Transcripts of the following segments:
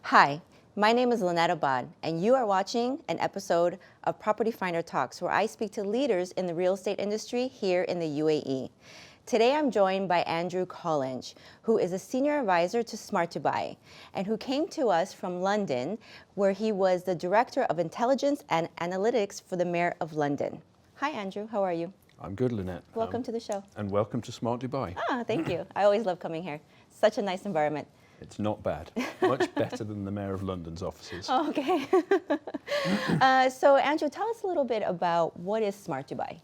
Hi, my name is Lynnette Abad, and you are watching an episode of Property Finder Talks, where I speak to leaders in the real estate industry here in the UAE. Today, I'm joined by Andrew Colinge, who is a senior advisor to Smart Dubai, and who came to us from London, where he was the Director of Intelligence and Analytics for the Mayor of London. Hi, Andrew. How are you? I'm good, Lynnette. Welcome to the show. And welcome to Smart Dubai. Thank you. I always love coming here. Such a nice environment. It's not bad. Much better than the Mayor of London's offices. Oh, okay. So, Andrew, tell us a little bit about what is Smart Dubai?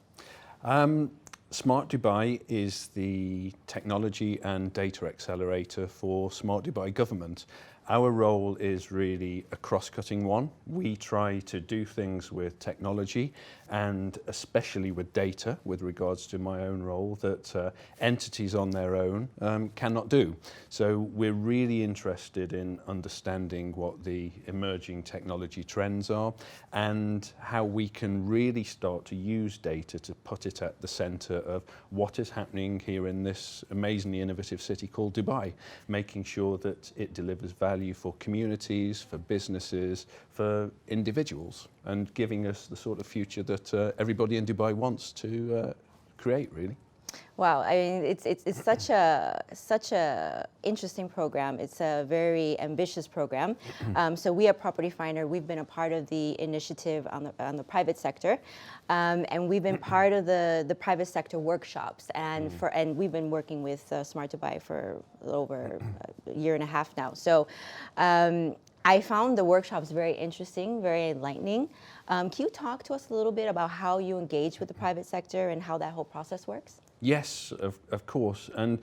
Smart Dubai is the technology and data accelerator for Smart Dubai government. Our role is really a cross-cutting one. We try to do things with technology and especially with data, with regards to my own role, that entities on their own cannot do. So we're really interested in understanding what the emerging technology trends are and how we can really start to use data to put it at the center of what is happening here in this amazingly innovative city called Dubai, making sure that it delivers value for communities, for businesses, for individuals, and giving us the sort of future that everybody in Dubai wants to create, really. Wow, I mean, it's such a interesting program. It's a very ambitious program. So we at Property Finder, we've been a part of the initiative on the private sector, and we've been part of the private sector workshops, and we've been working with Smart Dubai for a little over a year and a half now. So. I found the workshops very interesting, very enlightening. Can you talk to us a little bit about how you engage with the private sector and how that whole process works? Yes, of course. And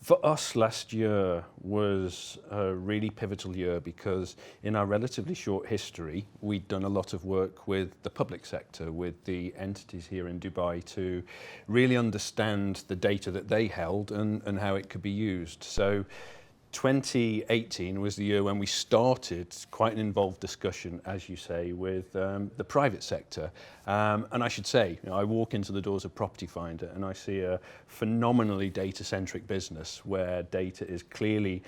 for us, last year was a really pivotal year because in our relatively short history, we'd done a lot of work with the public sector, with the entities here in Dubai, to really understand the data that they held and how it could be used. So 2018 was the year when we started quite an involved discussion, as you say, with the private sector. And I should say, I walk into the doors of Property Finder and I see a phenomenally data-centric business where data is clearly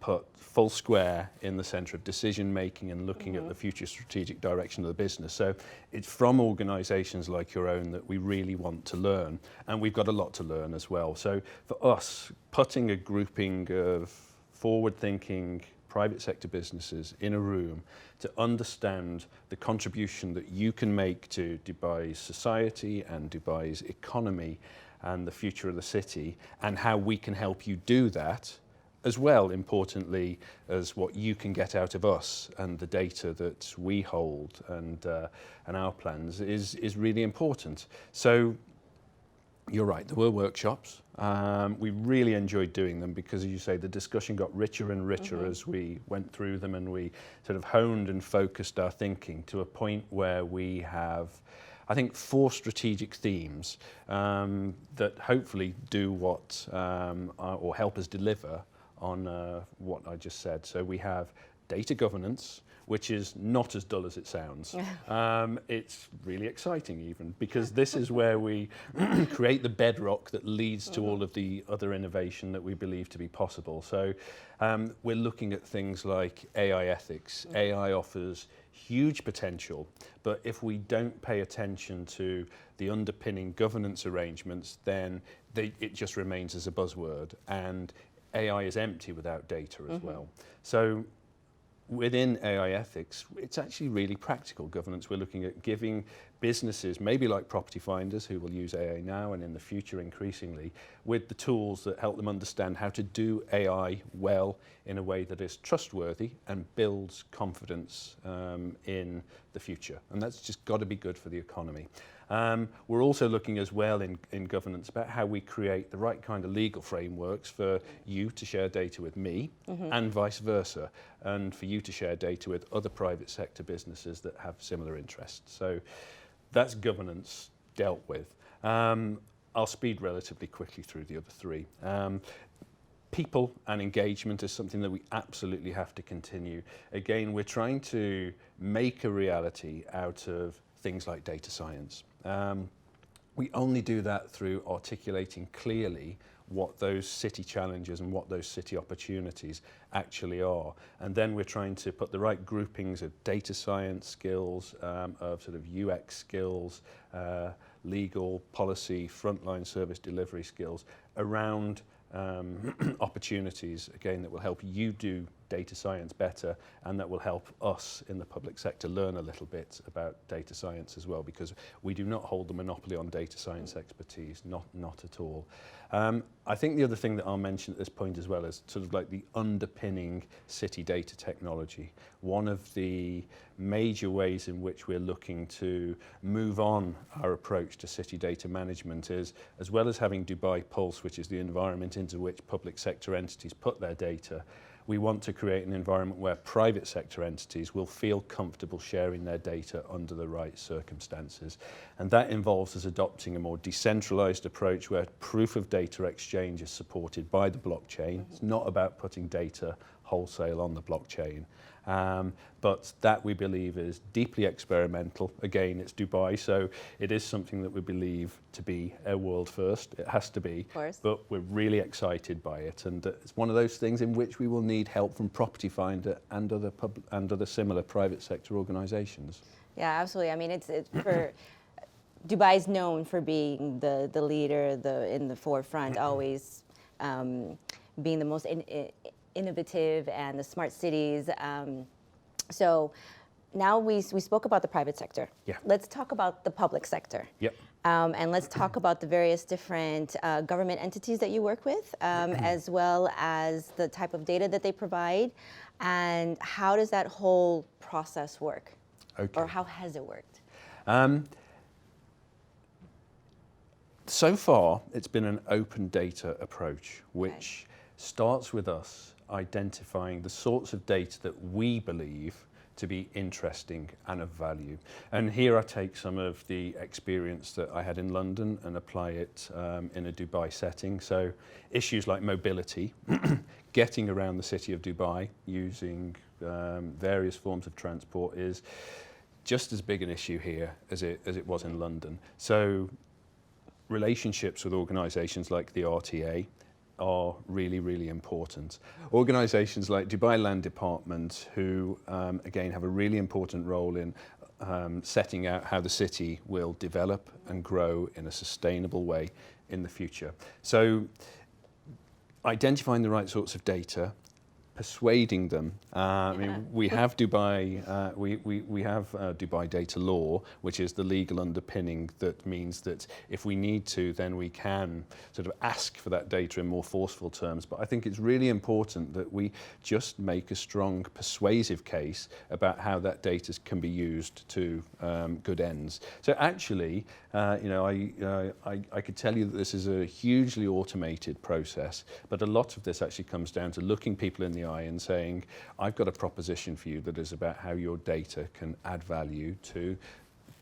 put full square in the centre of decision making and looking at the future strategic direction of the business. So it's from organisations like your own that we really want to learn, and we've got a lot to learn as well. So for us, putting a grouping of forward-thinking private sector businesses in a room to understand the contribution that you can make to Dubai's society and Dubai's economy and the future of the city, and how we can help you do that, as well, importantly, as what you can get out of us and the data that we hold and our plans is really important. So you're right, there were workshops. We really enjoyed doing them because, as you say, the discussion got richer and richer as we went through them, and we sort of honed and focused our thinking to a point where we have, I think, 4 strategic themes that hopefully do what or help us deliver on what I just said. So we have data governance, which is not as dull as it sounds. It's really exciting even, because this is where we create the bedrock that leads to all of the other innovation that we believe to be possible. So we're looking at things like AI ethics. AI offers huge potential, but if we don't pay attention to the underpinning governance arrangements, then it just remains as a buzzword, and AI is empty without data as well. So within AI ethics, it's actually really practical governance. We're looking at giving businesses, maybe like Property Finders, who will use AI now and in the future increasingly, with the tools that help them understand how to do AI well in a way that is trustworthy and builds confidence in the future. And that's just got to be good for the economy. We're also looking as well in governance about how we create the right kind of legal frameworks for you to share data with me and vice versa, and for you to share data with other private sector businesses that have similar interests. So that's governance dealt with. I'll speed relatively quickly through the other 3. People and engagement is something that we absolutely have to continue. Again, we're trying to make a reality out of things like data science. We only do that through articulating clearly what those city challenges and what those city opportunities actually are. And then we're trying to put the right groupings of data science skills, of sort of UX skills, legal, policy, frontline service delivery skills around opportunities, again, that will help you do data science better, and that will help us in the public sector learn a little bit about data science as well, because we do not hold the monopoly on data science expertise, not at all. I think the other thing that I'll mention at this point as well is sort of like the underpinning city data technology. One of the major ways in which we're looking to move on our approach to city data management is, as well as having Dubai Pulse, which is the environment into which public sector entities put their data, we want to create an environment where private sector entities will feel comfortable sharing their data under the right circumstances. And that involves us adopting a more decentralized approach where proof of data exchange is supported by the blockchain. It's not about putting data wholesale on the blockchain. But that, we believe, is deeply experimental. Again, it's Dubai, so it is something that we believe to be a world first. It has to be. Of course. But we're really excited by it, and it's one of those things in which we will need help from Property Finder and other similar private sector organisations. Yeah, absolutely. I mean, it's for Dubai is known for being the leader, in the forefront, always being the most innovative and the smart cities. So now we spoke about the private sector. Yeah. Let's talk about the public sector. Yep. And let's talk about the various different government entities that you work with, as well as the type of data that they provide, and how does that whole process work? Okay. Or how has it worked? So far, it's been an open data approach, which starts with us identifying the sorts of data that we believe to be interesting and of value. And here I take some of the experience that I had in London and apply it in a Dubai setting. So issues like mobility, getting around the city of Dubai using various forms of transport is just as big an issue here as it was in London. So relationships with organisations like the RTA are really, really important. Organisations like Dubai Land Department, who again have a really important role in setting out how the city will develop and grow in a sustainable way in the future. So identifying the right sorts of data, persuading them. I mean, we have Dubai. We have Dubai data law, which is the legal underpinning that means that if we need to, then we can sort of ask for that data in more forceful terms. But I think it's really important that we just make a strong, persuasive case about how that data can be used to good ends. So actually, I could tell you that this is a hugely automated process, but a lot of this actually comes down to looking people in the eye and saying, I've got a proposition for you that is about how your data can add value to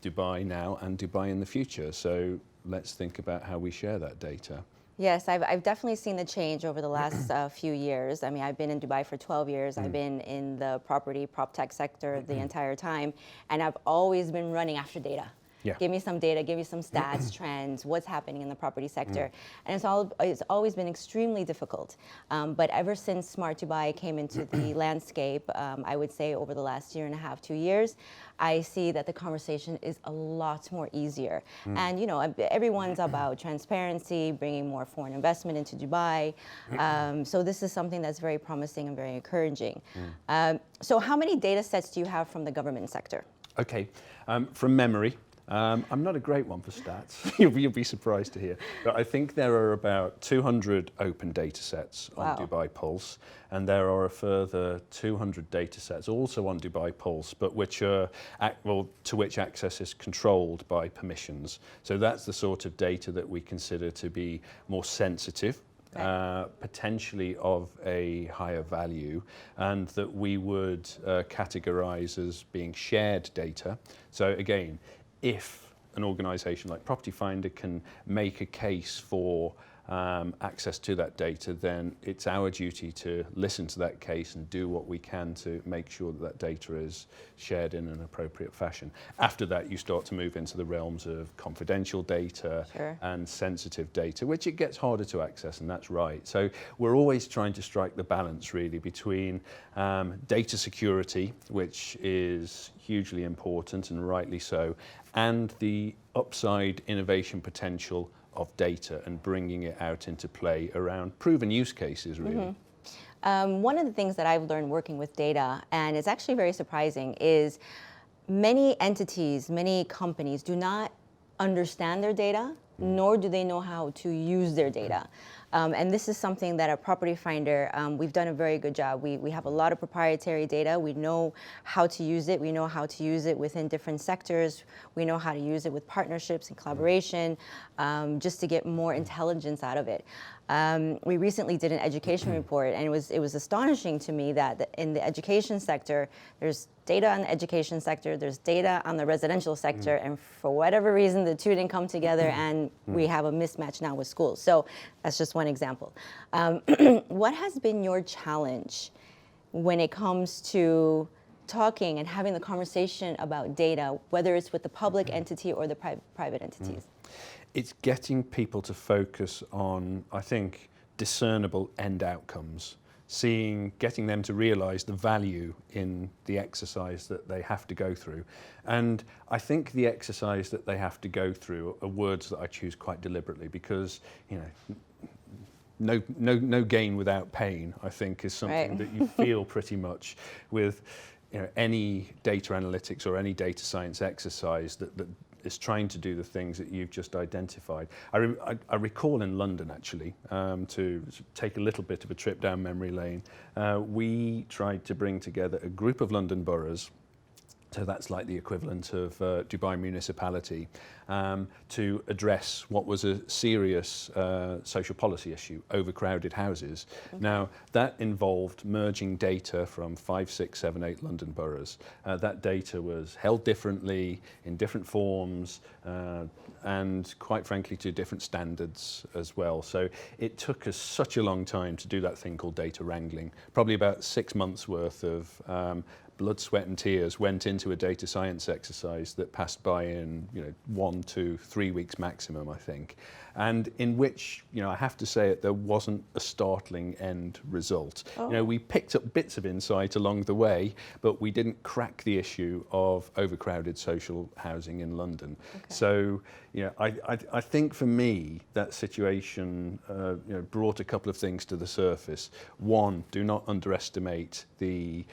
Dubai now and Dubai in the future. So let's think about how we share that data. Yes, I've definitely seen the change over the last few years. I mean, I've been in Dubai for 12 years. I've been in the prop tech sector the entire time, and I've always been running after data. Yeah. Give me some data, give me some stats, trends, what's happening in the property sector. And it's always been extremely difficult. But ever since Smart Dubai came into the landscape, I would say over the last year and a half, 2 years, I see that the conversation is a lot more easier. And everyone's about transparency, bringing more foreign investment into Dubai. So this is something that's very promising and very encouraging. So how many data sets do you have from the government sector? Okay, from memory, I'm not a great one for stats. You'll be surprised to hear. But I think there are about 200 open data sets on Dubai Pulse, and there are a further 200 data sets also on Dubai Pulse, but which are to which access is controlled by permissions. So that's the sort of data that we consider to be more sensitive. Potentially of a higher value, and that we would categorize as being shared data. So again, if an organisation like Property Finder can make a case for access to that data, then it's our duty to listen to that case and do what we can to make sure that that data is shared in an appropriate fashion. After that, you start to move into the realms of confidential data and sensitive data, which it gets harder to access, and that's right. So we're always trying to strike the balance really between data security, which is hugely important and rightly so, and the upside innovation potential of data and bringing it out into play around proven use cases, really. One of the things that I've learned working with data, and it's actually very surprising, is many entities, many companies do not understand their data, nor do they know how to use their data. And this is something that at Property Finder, we've done a very good job. We have a lot of proprietary data. We know how to use it. We know how to use it within different sectors. We know how to use it with partnerships and collaboration, just to get more intelligence out of it. We recently did an education report, and it was astonishing to me that in the education sector, there's data on the education sector, there's data on the residential sector, and for whatever reason, the two didn't come together, and we have a mismatch now with schools. So that's just one example. What has been your challenge when it comes to talking and having the conversation about data, whether it's with the public entity or the private entities? It's getting people to focus on, I think, discernible end outcomes, getting them to realize the value in the exercise that they have to go through. And I think the exercise that they have to go through are words that I choose quite deliberately because, no gain without pain, I think, is something that you feel pretty much with any data analytics or any data science exercise that is trying to do the things that you've just identified. I recall in London, actually, to take a little bit of a trip down memory lane, we tried to bring together a group of London boroughs, so that's like the equivalent of Dubai municipality, to address what was a serious social policy issue, overcrowded houses. Now, that involved merging data from 5, 6, 7, 8 London boroughs. That data was held differently, in different forms, and quite frankly to different standards as well. So it took us such a long time to do that thing called data wrangling. Probably about 6 months worth of blood, sweat and tears went into a data science exercise that passed by in 1, 2, 3 weeks maximum, I think, and in which I have to say there wasn't a startling end result. We picked up bits of insight along the way, but we didn't crack the issue of overcrowded social housing in London. So I think for me that situation brought a couple of things to the surface. One, do not underestimate the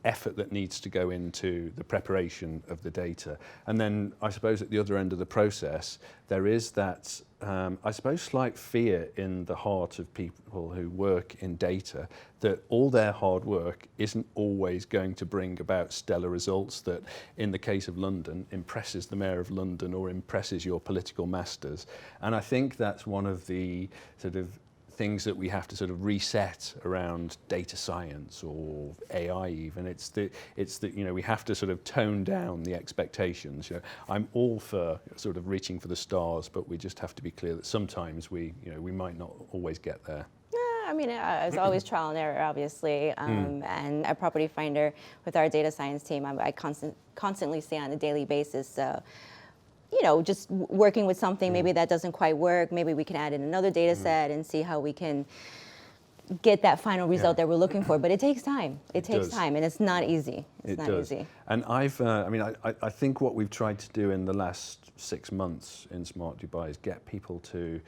effort that needs to go into the preparation of the data. And then I suppose at the other end of the process, there is that, I suppose, slight fear in the heart of people who work in data that all their hard work isn't always going to bring about stellar results that, in the case of London, impresses the Mayor of London or impresses your political masters. And I think that's one of the sort of things that we have to sort of reset around data science or AI even. It's that we have to sort of tone down the expectations. I'm all for sort of reaching for the stars, but we just have to be clear that sometimes we might not always get there. I mean, it's always trial and error, obviously. And at Property Finder, with our data science team, I constantly see on a daily basis, just working with something maybe that doesn't quite work. Maybe we can add in another data set and see how we can get that final result that we're looking for. But it takes time. It takes time, and it's not easy. It's not easy. And I think what we've tried to do in the last 6 months in Smart Dubai is get people to,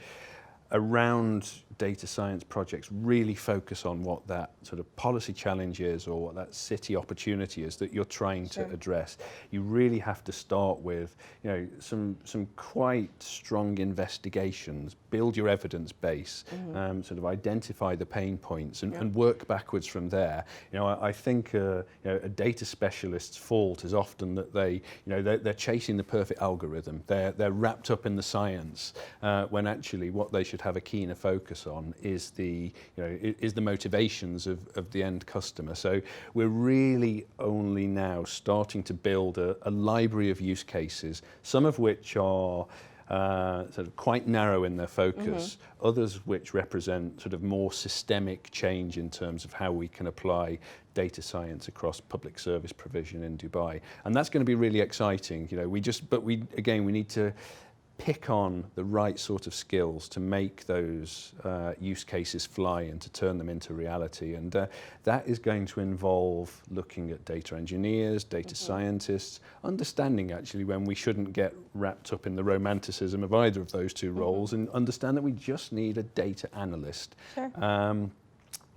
around data science projects, really focus on what that sort of policy challenge is or what that city opportunity is that you're trying to address. You really have to start with some quite strong investigations, build your evidence base, sort of identify the pain points and work backwards from there. I think a data specialist's fault is often that they're chasing the perfect algorithm. They're wrapped up in the science when actually what they should have a keener focus on is the motivations of the end customer. So we're really only now starting to build a library of use cases, some of which are sort of quite narrow in their focus, others which represent sort of more systemic change in terms of how we can apply data science across public service provision in Dubai. And that's going to be really exciting. You know, we need to pick on the right sort of skills to make those use cases fly and to turn them into reality. And that is going to involve looking at data engineers, data scientists, understanding actually when we shouldn't get wrapped up in the romanticism of either of those two roles, and understand that we just need a data analyst. Sure.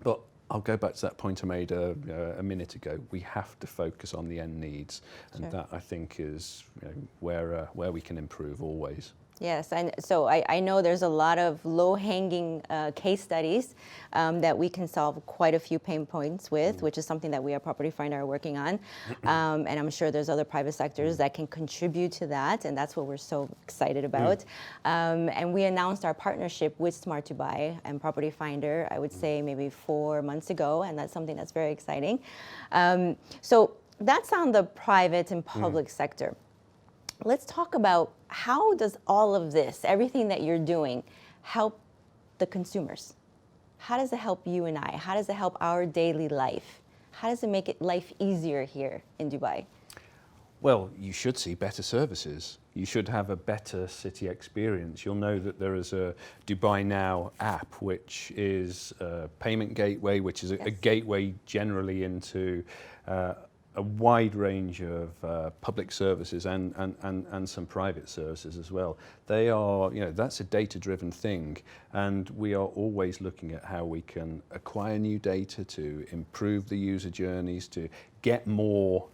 But I'll go back to that point I made a minute ago. We have to focus on the end needs, and Sure. that I think is, you know, where we can improve always. Yes, and so I know there's a lot of low-hanging case studies that we can solve quite a few pain points with, which is something that we at Property Finder are working on. And I'm sure there's other private sectors that can contribute to that, and that's what we're so excited about. And we announced our partnership with Smart Dubai and Property Finder, I would say maybe 4 months ago, and that's something that's very exciting. So that's on the private and public sector. Let's talk about how does all of this, everything that you're doing, help the consumers? How does it help you and I? How does it help our daily life? How does it make life easier here in Dubai? Well, you should see better services. You should have a better city experience. You'll know that there is a Dubai Now app, which is a payment gateway, which is a gateway generally into a wide range of public services and some private services as well. They are, you know, that's a data-driven thing, and we are always looking at how we can acquire new data to improve the user journeys, to get more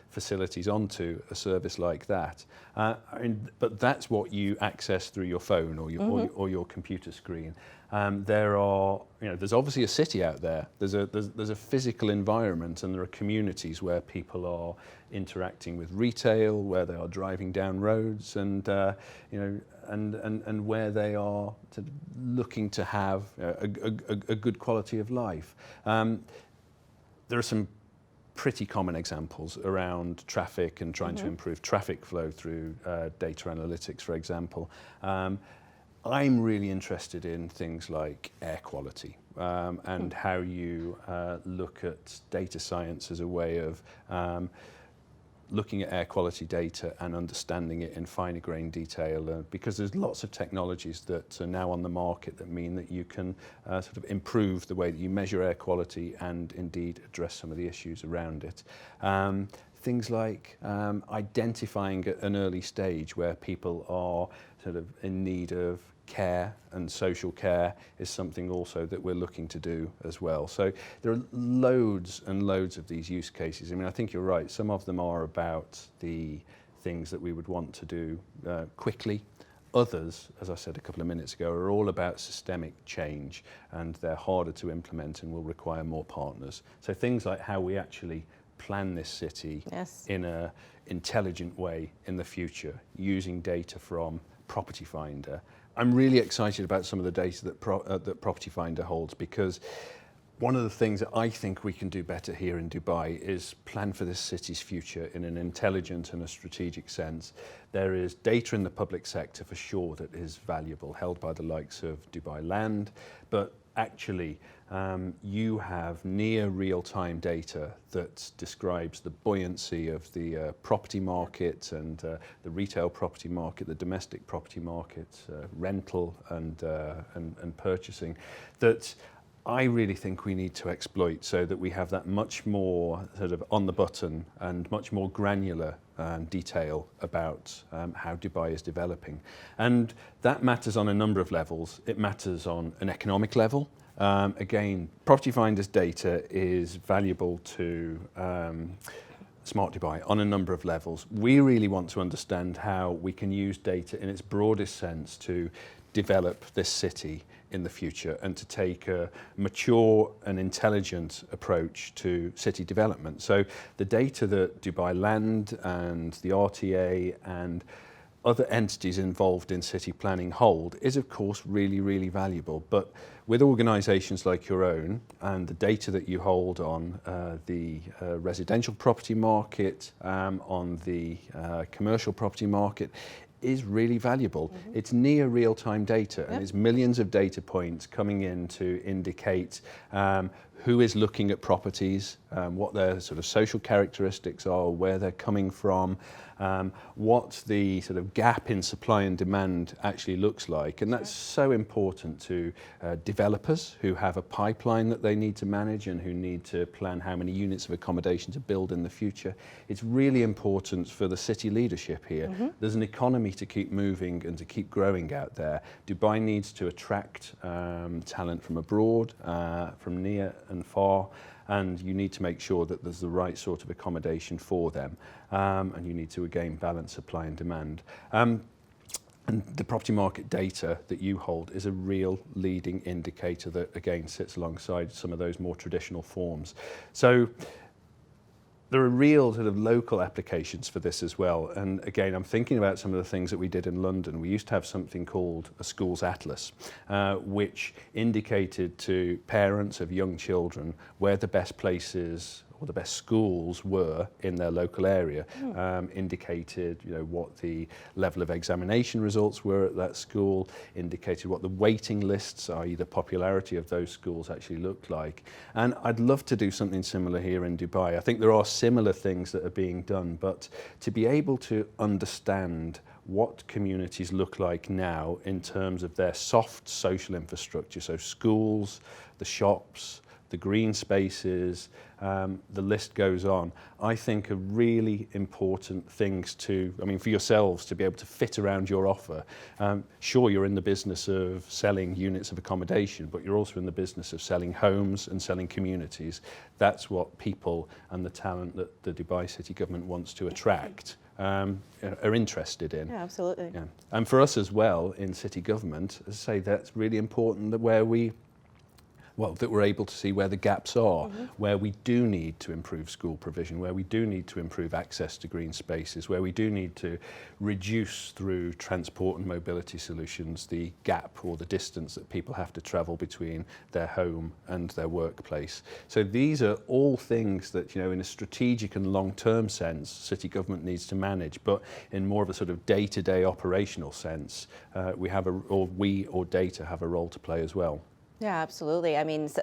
facilities onto a service like that. But that's what you access through your phone or your computer screen. There are, you know, there's obviously a city out there. There's a physical environment, and there are communities where people are interacting with retail, where they are driving down roads, and you know, and where they are looking to have a good quality of life. There are some pretty common examples around traffic and trying to improve traffic flow through data analytics, for example. I'm really interested in things like air quality and how you look at data science as a way of looking at air quality data and understanding it in finer grained detail, because there's lots of technologies that are now on the market that mean that you can sort of improve the way that you measure air quality and indeed address some of the issues around it. Things like identifying at an early stage where people are sort of in need of care and social care is something also that we're looking to do as well. So there are loads and loads of these use cases. I mean, I think you're right. Some of them are about the things that we would want to do quickly. Others, as I said a couple of minutes ago, are all about systemic change, and they're harder to implement and will require more partners. So things like how we actually plan this city in an intelligent way in the future, using data from Property Finder. I'm really excited about some of the data that Property Finder holds, because one of the things that I think we can do better here in Dubai is plan for this city's future in an intelligent and a strategic sense. There is data in the public sector for sure that is valuable, held by the likes of Dubai Land, but actually you have near real-time data that describes the buoyancy of the property market and the retail property market, the domestic property market, rental and purchasing, that I really think we need to exploit, so that we have that much more sort of on the button and much more granular detail about how Dubai is developing. And that matters on a number of levels. It matters on an economic level. Again, Property Finder's data is valuable to Smart Dubai on a number of levels. We really want to understand how we can use data in its broadest sense to develop this city in the future, and to take a mature and intelligent approach to city development. So the data that Dubai Land and the RTA and other entities involved in city planning hold is of course really, really valuable. But with organisations like your own and the data that you hold on the residential property market, on the commercial property market, is really valuable. It's near real-time data, and it's millions of data points coming in to indicate who is looking at properties, what their sort of social characteristics are, where they're coming from, what the sort of gap in supply and demand actually looks like. And that's so important to developers who have a pipeline that they need to manage and who need to plan how many units of accommodation to build in the future. It's really important for the city leadership here. There's an economy to keep moving and to keep growing out there. Dubai needs to attract talent from abroad, from near and far, and you need to make sure that there's the right sort of accommodation for them, and you need to again balance supply and demand. And the property market data that you hold is a real leading indicator that again sits alongside some of those more traditional forms. So there are real sort of local applications for this as well. And again, I'm thinking about some of the things that we did in London. We used to have something called a schools atlas, which indicated to parents of young children where the best places or the best schools were in their local area, indicated what the level of examination results were at that school, indicated what the waiting lists, i.e. the popularity of those schools actually looked like. And I'd love to do something similar here in Dubai. I think there are similar things that are being done, but to be able to understand what communities look like now in terms of their soft social infrastructure, so schools, the shops, the green spaces, the list goes on, I think are really important things to, for yourselves to be able to fit around your offer. Sure, you're in the business of selling units of accommodation, but you're also in the business of selling homes and selling communities. That's what people and the talent that the Dubai city government wants to attract are interested in. Yeah, absolutely. Yeah. And for us as well in city government, as I say, that's really important that that we're able to see where the gaps are, where we do need to improve school provision, where we do need to improve access to green spaces, where we do need to reduce through transport and mobility solutions the gap or the distance that people have to travel between their home and their workplace. So these are all things that, in a strategic and long-term sense, city government needs to manage, but in more of a sort of day-to-day operational sense, we or data have a role to play as well. Yeah, absolutely.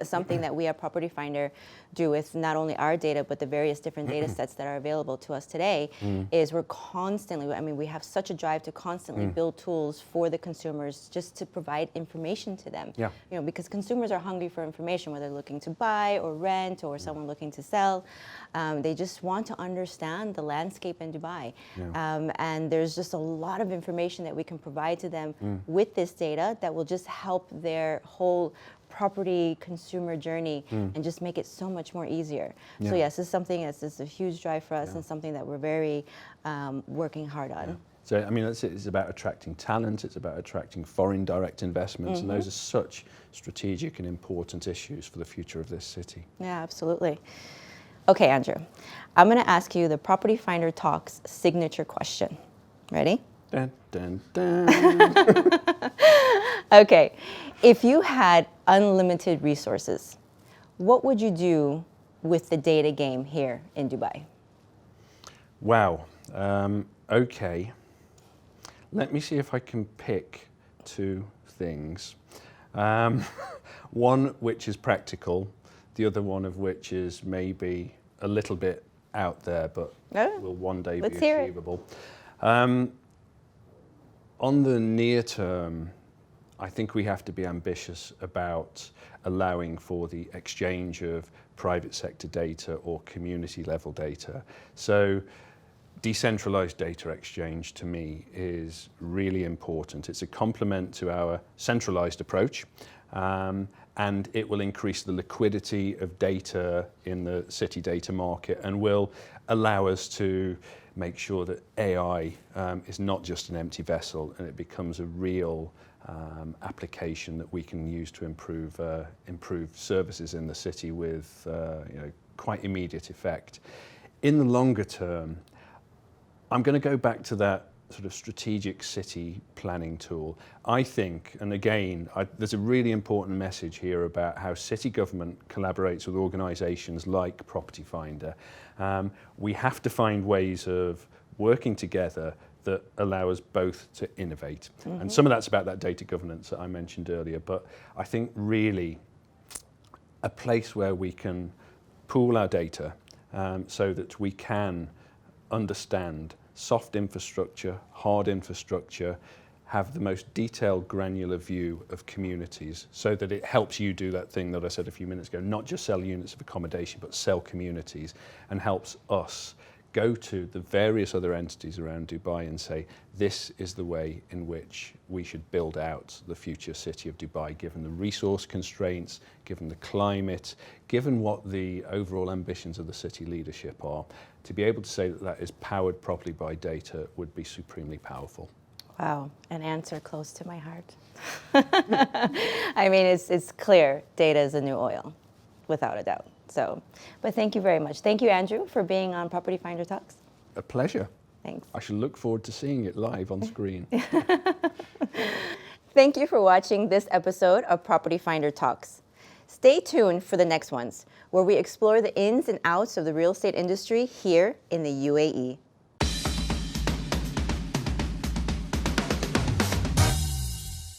Something that we at Property Finder do with not only our data, but the various different data sets that are available to us today is we're constantly, we have such a drive to constantly build tools for the consumers just to provide information to them. Yeah. Because consumers are hungry for information, whether they're looking to buy or rent or someone looking to sell. They just want to understand the landscape in Dubai. Yeah. And there's just a lot of information that we can provide to them with this data that will just help their whole property consumer journey and just make it so much more easier. Yeah. So yes, this is something that's a huge drive for us and something that we're very working hard on. Yeah. So it's about attracting talent, it's about attracting foreign direct investments, and those are such strategic and important issues for the future of this city. Yeah, absolutely. Okay, Andrew, I'm going to ask you the Property Finder Talks signature question. Ready? Dun, dun, dun. Okay, if you had unlimited resources, what would you do with the data game here in Dubai? Wow. Okay. Let me see if I can pick two things. One which is practical, the other one of which is maybe a little bit out there, but will one day be achievable. On the near term, I think we have to be ambitious about allowing for the exchange of private sector data or community level data. So decentralized data exchange to me is really important. It's a complement to our centralized approach, and it will increase the liquidity of data in the city data market and will allow us to make sure that AI is not just an empty vessel and it becomes a real application that we can use to improve services in the city with quite immediate effect. In the longer term, I'm going to go back to that sort of strategic city planning tool. I think, and again, there's a really important message here about how city government collaborates with organisations like Property Finder. We have to find ways of working together that allow us both to innovate. And some of that's about that data governance that I mentioned earlier, but I think really a place where we can pool our data so that we can understand soft infrastructure, hard infrastructure, have the most detailed, granular view of communities so that it helps you do that thing that I said a few minutes ago, not just sell units of accommodation, but sell communities, and helps us go to the various other entities around Dubai and say, this is the way in which we should build out the future city of Dubai, given the resource constraints, given the climate, given what the overall ambitions of the city leadership are. To be able to say that that is powered properly by data would be supremely powerful. Wow, an answer close to my heart. I mean, it's clear data is the new oil, without a doubt. So, but thank you very much. Thank you, Andrew, for being on Property Finder Talks. A pleasure. Thanks. I shall look forward to seeing it live on screen. Thank you for watching this episode of Property Finder Talks. Stay tuned for the next ones, where we explore the ins and outs of the real estate industry here in the UAE.